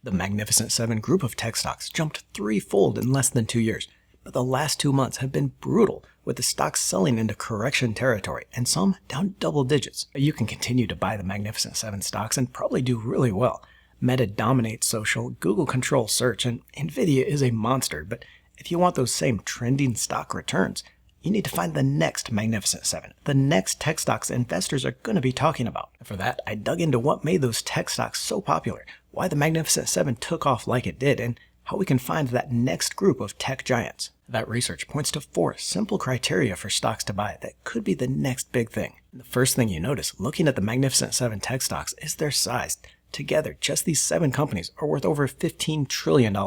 The Magnificent Seven group of tech stocks jumped threefold in less than 2 years, but the last 2 months have been brutal, with the stocks selling into correction territory and some down double digits. You can continue to buy the Magnificent Seven stocks and probably do really well. Meta dominates social, Google controls search, and Nvidia is a monster, but if you want those same trending stock returns, you need to find the next Magnificent Seven, the next tech stocks investors are going to be talking about. And for that, I dug into what made those tech stocks so popular, why the Magnificent Seven took off like it did, and how we can find that next group of tech giants. That research points to 4 simple criteria for stocks to buy that could be the next big thing. And the first thing you notice looking at the Magnificent Seven tech stocks is their size. Together, just these 7 companies are worth over $15 trillion.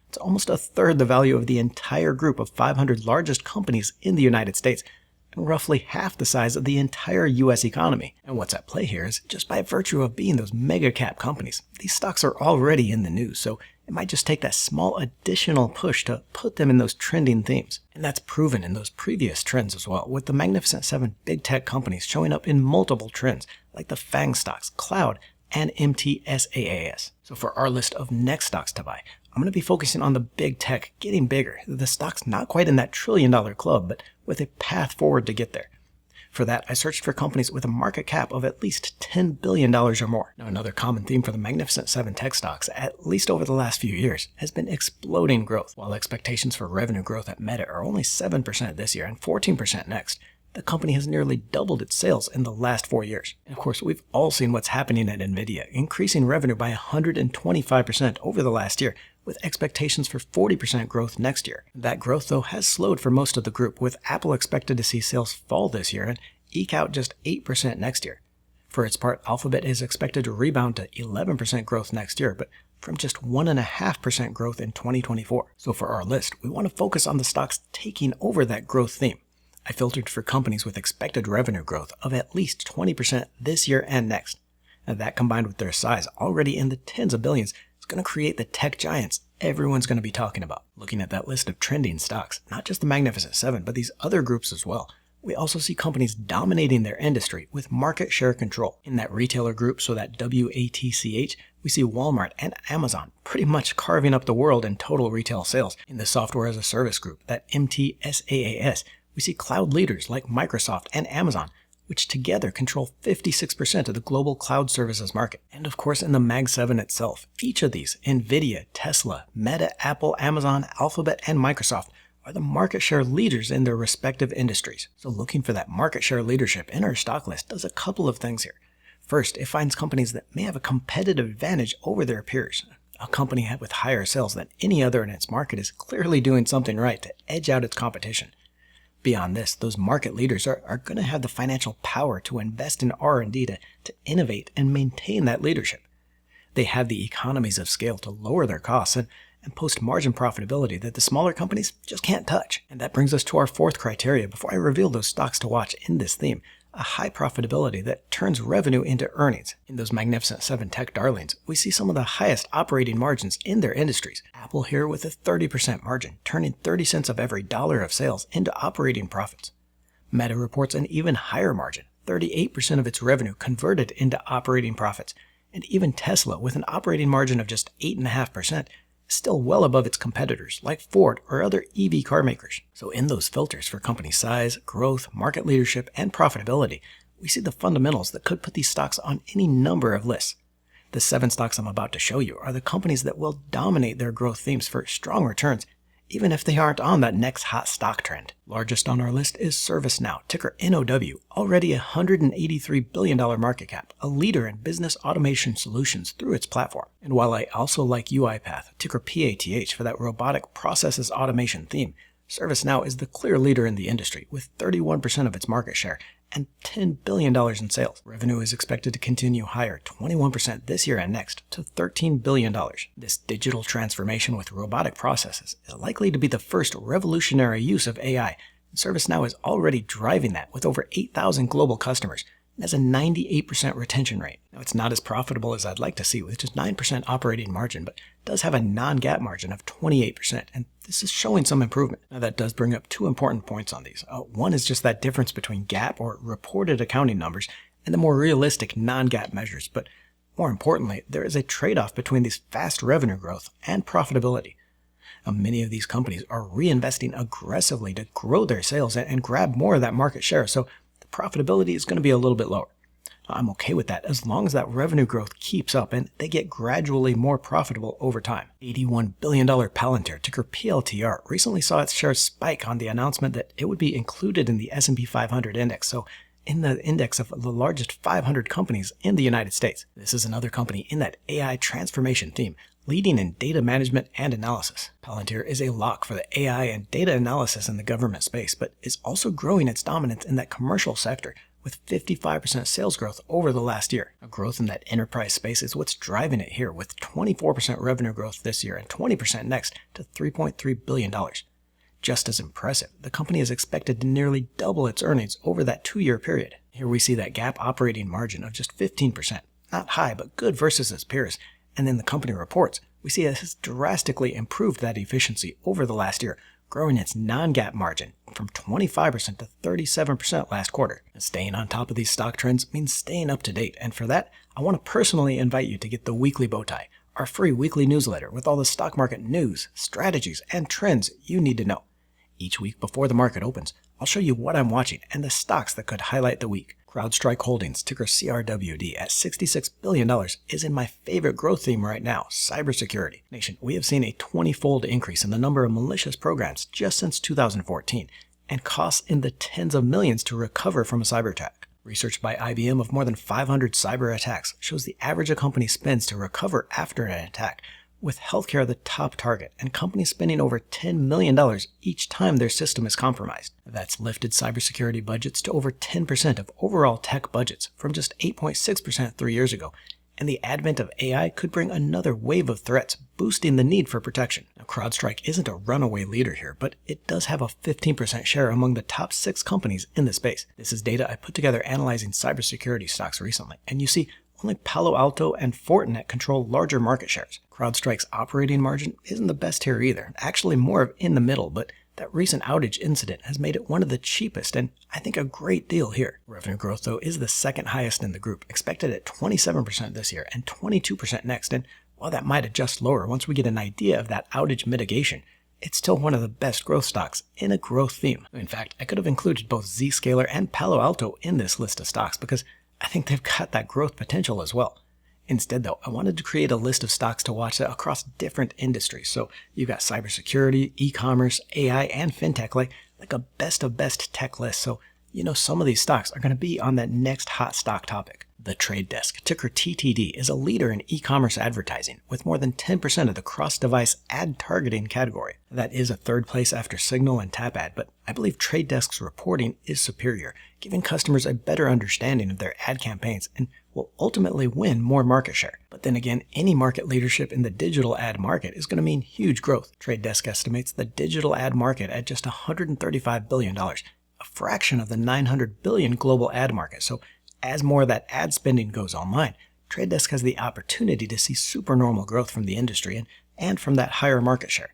It's almost a third the value of the entire group of 500 largest companies in the United States, and roughly half the size of the entire US economy. And what's at play here is just by virtue of being those mega cap companies, these stocks are already in the news, so it might just take that small additional push to put them in those trending themes. And that's proven in those previous trends as well, with the Magnificent Seven big tech companies showing up in multiple trends, like the FANG stocks, Cloud, and MTSAAS. So for our list of next stocks to buy, I'm going to be focusing on the big tech getting bigger, the stocks not quite in that $1 trillion club, but with a path forward to get there. For that, I searched for companies with a market cap of at least $10 billion or more. Now, another common theme for the Magnificent Seven tech stocks, at least over the last few years, has been exploding growth. While expectations for revenue growth at Meta are only 7% this year and 14% next, the company has nearly doubled its sales in the last 4 years. And of course, we've all seen what's happening at Nvidia, increasing revenue by 125% over the last year, with expectations for 40% growth next year. That growth, though, has slowed for most of the group, with Apple expected to see sales fall this year and eke out just 8% next year. For its part, Alphabet is expected to rebound to 11% growth next year, but from just 1.5% growth in 2024. So for our list, we want to focus on the stocks taking over that growth theme. I filtered for companies with expected revenue growth of at least 20% this year and next. And that, combined with their size already in the tens of billions, is going to create the tech giants everyone's going to be talking about. Looking at that list of trending stocks, not just the Magnificent Seven, but these other groups as well, we also see companies dominating their industry with market share control. In that retailer group, so that WATCH, we see Walmart and Amazon pretty much carving up the world in total retail sales. In the software as a service group, that MTSAAS, we see cloud leaders like Microsoft and Amazon, which together control 56% of the global cloud services market. And of course, in the Mag 7 itself, each of these, Nvidia, Tesla, Meta, Apple, Amazon, Alphabet, and Microsoft, are the market share leaders in their respective industries. So looking for that market share leadership in our stock list does a couple of things here. First, it finds companies that may have a competitive advantage over their peers. A company with higher sales than any other in its market is clearly doing something right to edge out its competition. Beyond this, those market leaders are going to have the financial power to invest in R&D to innovate and maintain that leadership. They have the economies of scale to lower their costs and post margin profitability that the smaller companies just can't touch. And that brings us to our 4th criteria before I reveal those stocks to watch in this theme: a high profitability that turns revenue into earnings. In those Magnificent Seven tech darlings, we see some of the highest operating margins in their industries. Apple here with a 30% margin, turning 30 cents of every dollar of sales into operating profits. Meta reports an even higher margin, 38% of its revenue converted into operating profits. And even Tesla, with an operating margin of just 8.5%, still well above its competitors like Ford or other EV car makers. So in those filters for company size, growth, market leadership, and profitability, we see the fundamentals that could put these stocks on any number of lists. The 7 stocks I'm about to show you are the companies that will dominate their growth themes for strong returns, even if they aren't on that next hot stock trend. Largest on our list is ServiceNow, ticker NOW, already a $183 billion market cap, a leader in business automation solutions through its platform. And while I also like UiPath, ticker PATH, for that robotic processes automation theme, ServiceNow is the clear leader in the industry with 31% of its market share and $10 billion in sales. Revenue is expected to continue higher, 21% this year and next, to $13 billion. This digital transformation with robotic processes is likely to be the first revolutionary use of AI, and ServiceNow is already driving that with over 8,000 global customers and has a 98% retention rate. Now, it's not as profitable as I'd like to see with just 9% operating margin, but does have a non-GAAP margin of 28%, and this is showing some improvement. Now, that does bring up 2 important points on these. One is just that difference between GAAP or reported accounting numbers and the more realistic non-GAAP measures, but more importantly, there is a trade-off between these fast revenue growth and profitability. Now, many of these companies are reinvesting aggressively to grow their sales and grab more of that market share, so the profitability is going to be a little bit lower. I'm okay with that as long as that revenue growth keeps up and they get gradually more profitable over time. $81 billion Palantir, ticker PLTR, recently saw its shares spike on the announcement that it would be included in the S&P 500 index, so in the index of the largest 500 companies in the United States. This is another company in that AI transformation theme, leading in data management and analysis. Palantir is a lock for the AI and data analysis in the government space, but is also growing its dominance in that commercial sector, with 55% sales growth over the last year. A growth in that enterprise space is what's driving it here, with 24% revenue growth this year and 20% next to $3.3 billion. Just as impressive, the company is expected to nearly double its earnings over that 2-year period. Here we see that GAAP operating margin of just 15%. Not high, but good versus its peers. And then the company reports, we see it has drastically improved that efficiency over the last year, growing its non-GAAP margin from 25% to 37% last quarter. And staying on top of these stock trends means staying up to date, and for that, I want to personally invite you to get the Weekly Bowtie, our free weekly newsletter with all the stock market news, strategies, and trends you need to know. Each week before the market opens, I'll show you what I'm watching and the stocks that could highlight the week. CrowdStrike Holdings, ticker CRWD, at $66 billion is in my favorite growth theme right now, cybersecurity. Nation, we have seen a 20-fold increase in the number of malicious programs just since 2014, and costs in the tens of millions to recover from a cyber attack. Research by IBM of more than 500 cyber attacks shows the average a company spends to recover after an attack, with healthcare the top target, and companies spending over $10 million each time their system is compromised. That's lifted cybersecurity budgets to over 10% of overall tech budgets from just 8.6% 3 years ago, and the advent of AI could bring another wave of threats, boosting the need for protection. Now, CrowdStrike isn't a runaway leader here, but it does have a 15% share among the top 6 companies in the space. This is data I put together analyzing cybersecurity stocks recently, and you see only Palo Alto and Fortinet control larger market shares. CrowdStrike's operating margin isn't the best here either, actually more of in the middle, but that recent outage incident has made it one of the cheapest and I think a great deal here. Revenue growth, though, is the second highest in the group, expected at 27% this year and 22% next, and while that might adjust lower once we get an idea of that outage mitigation, it's still one of the best growth stocks in a growth theme. In fact, I could have included both Zscaler and Palo Alto in this list of stocks because I think they've got that growth potential as well. Instead, though, I wanted to create a list of stocks to watch across different industries. So you've got cybersecurity, e-commerce, AI, and fintech, like a best of best tech list. So you know some of these stocks are going to be on that next hot stock topic. The Trade Desk, ticker TTD, is a leader in e-commerce advertising with more than 10% of the cross-device ad targeting category. That is a third place after Signal and TapAd, but I believe Trade Desk's reporting is superior, giving customers a better understanding of their ad campaigns and will ultimately win more market share. But then again, any market leadership in the digital ad market is going to mean huge growth. Trade Desk estimates the digital ad market at just $135 billion, a fraction of the $900 billion global ad market. So as more of that ad spending goes online, Trade Desk has the opportunity to see supernormal growth from the industry and from that higher market share.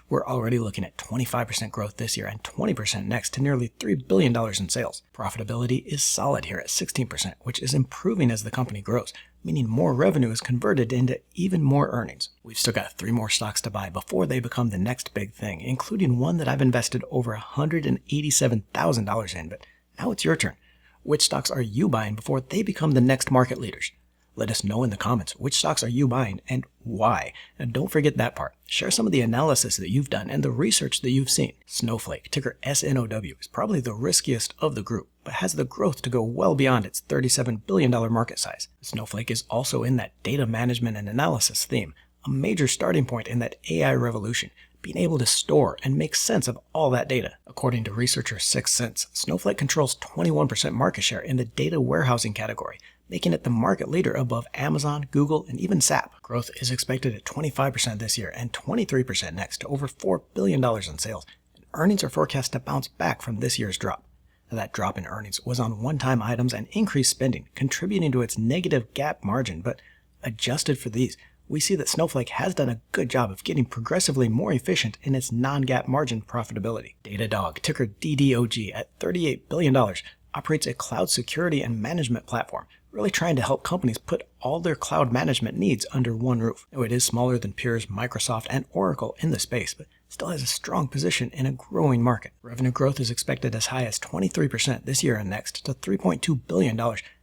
We're already looking at 25% growth this year and 20% next to nearly $3 billion in sales. Profitability is solid here at 16%, which is improving as the company grows, meaning more revenue is converted into even more earnings. We've still got 3 more stocks to buy before they become the next big thing, including one that I've invested over $187,000 in, but now it's your turn. Which stocks are you buying before they become the next market leaders? Let us know in the comments which stocks are you buying and why. And don't forget that part. Share some of the analysis that you've done and the research that you've seen. Snowflake, ticker SNOW, is probably the riskiest of the group, but has the growth to go well beyond its $37 billion market size. Snowflake is also in that data management and analysis theme, a major starting point in that AI revolution, being able to store and make sense of all that data. According to researcher 6 Sense, Snowflake controls 21% market share in the data warehousing category, making it the market leader above Amazon, Google, and even SAP. Growth is expected at 25% this year and 23% next to over $4 billion in sales, and earnings are forecast to bounce back from this year's drop. Now, that drop in earnings was on one-time items and increased spending, contributing to its negative GAAP margin, but adjusted for these, we see that Snowflake has done a good job of getting progressively more efficient in its non-GAAP margin profitability. Datadog, ticker DDOG, at $38 billion, operates a cloud security and management platform really trying to help companies put all their cloud management needs under one roof. Now, it is smaller than peers Microsoft and Oracle in the space, but still has a strong position in a growing market. Revenue growth is expected as high as 23% this year and next to $3.2 billion,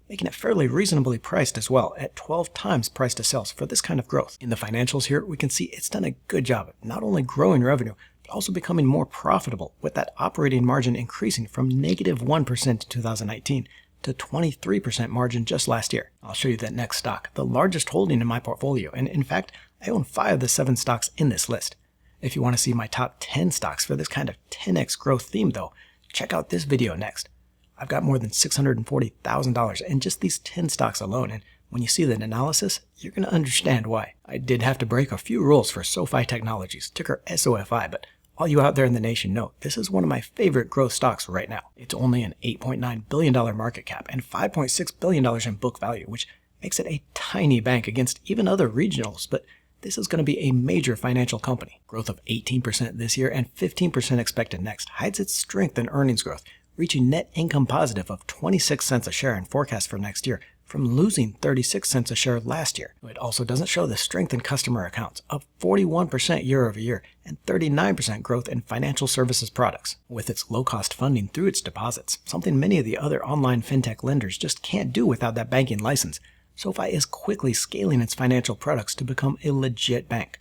making it fairly reasonably priced as well at 12 times price to sales for this kind of growth. In the financials here, we can see it's done a good job of not only growing revenue, but also becoming more profitable, with that operating margin increasing from negative 1% in 2019 to 23% margin just last year. I'll show you that next stock, the largest holding in my portfolio, and in fact, I own 5 of the 7 stocks in this list. If you want to see my top 10 stocks for this kind of 10x growth theme though, check out this video next. I've got more than $640,000 in just these 10 stocks alone, and when you see the analysis, you're going to understand why. I did have to break a few rules for SoFi Technologies, ticker SOFI, but all you out there in the nation know this is one of my favorite growth stocks right now. It's only an $8.9 billion market cap and $5.6 billion in book value, which makes it a tiny bank against even other regionals, but this is going to be a major financial company. Growth of 18% this year and 15% expected next hides its strength in earnings growth, reaching net income positive of 26 cents a share in forecast for next year from losing 36 cents a share last year. It also doesn't show the strength in customer accounts, up 41% year over year and 39% growth in financial services products. With its low-cost funding through its deposits, something many of the other online fintech lenders just can't do without that banking license, SoFi is quickly scaling its financial products to become a legit bank.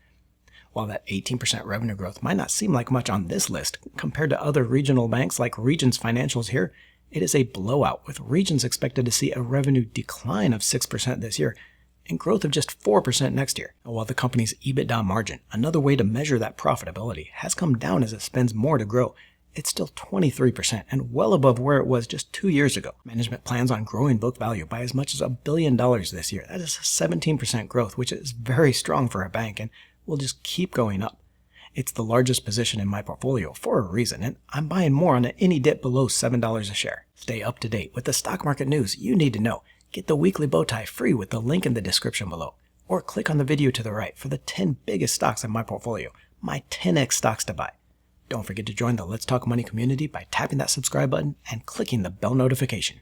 While that 18% revenue growth might not seem like much on this list, compared to other regional banks like Regions Financials here, it is a blowout, with Regions expected to see a revenue decline of 6% this year and growth of just 4% next year. While the company's EBITDA margin, another way to measure that profitability, has come down as it spends more to grow, it's still 23% and well above where it was just 2 years ago. Management plans on growing book value by as much as $1 billion this year. That is a 17% growth, which is very strong for a bank and will just keep going up. It's the largest position in my portfolio for a reason, and I'm buying more on any dip below $7 a share. Stay up to date with the stock market news you need to know. Get the weekly bow tie free with the link in the description below, or click on the video to the right for the 10 biggest stocks in my portfolio, my 10x stocks to buy. Don't forget to join the Let's Talk Money community by tapping that subscribe button and clicking the bell notification.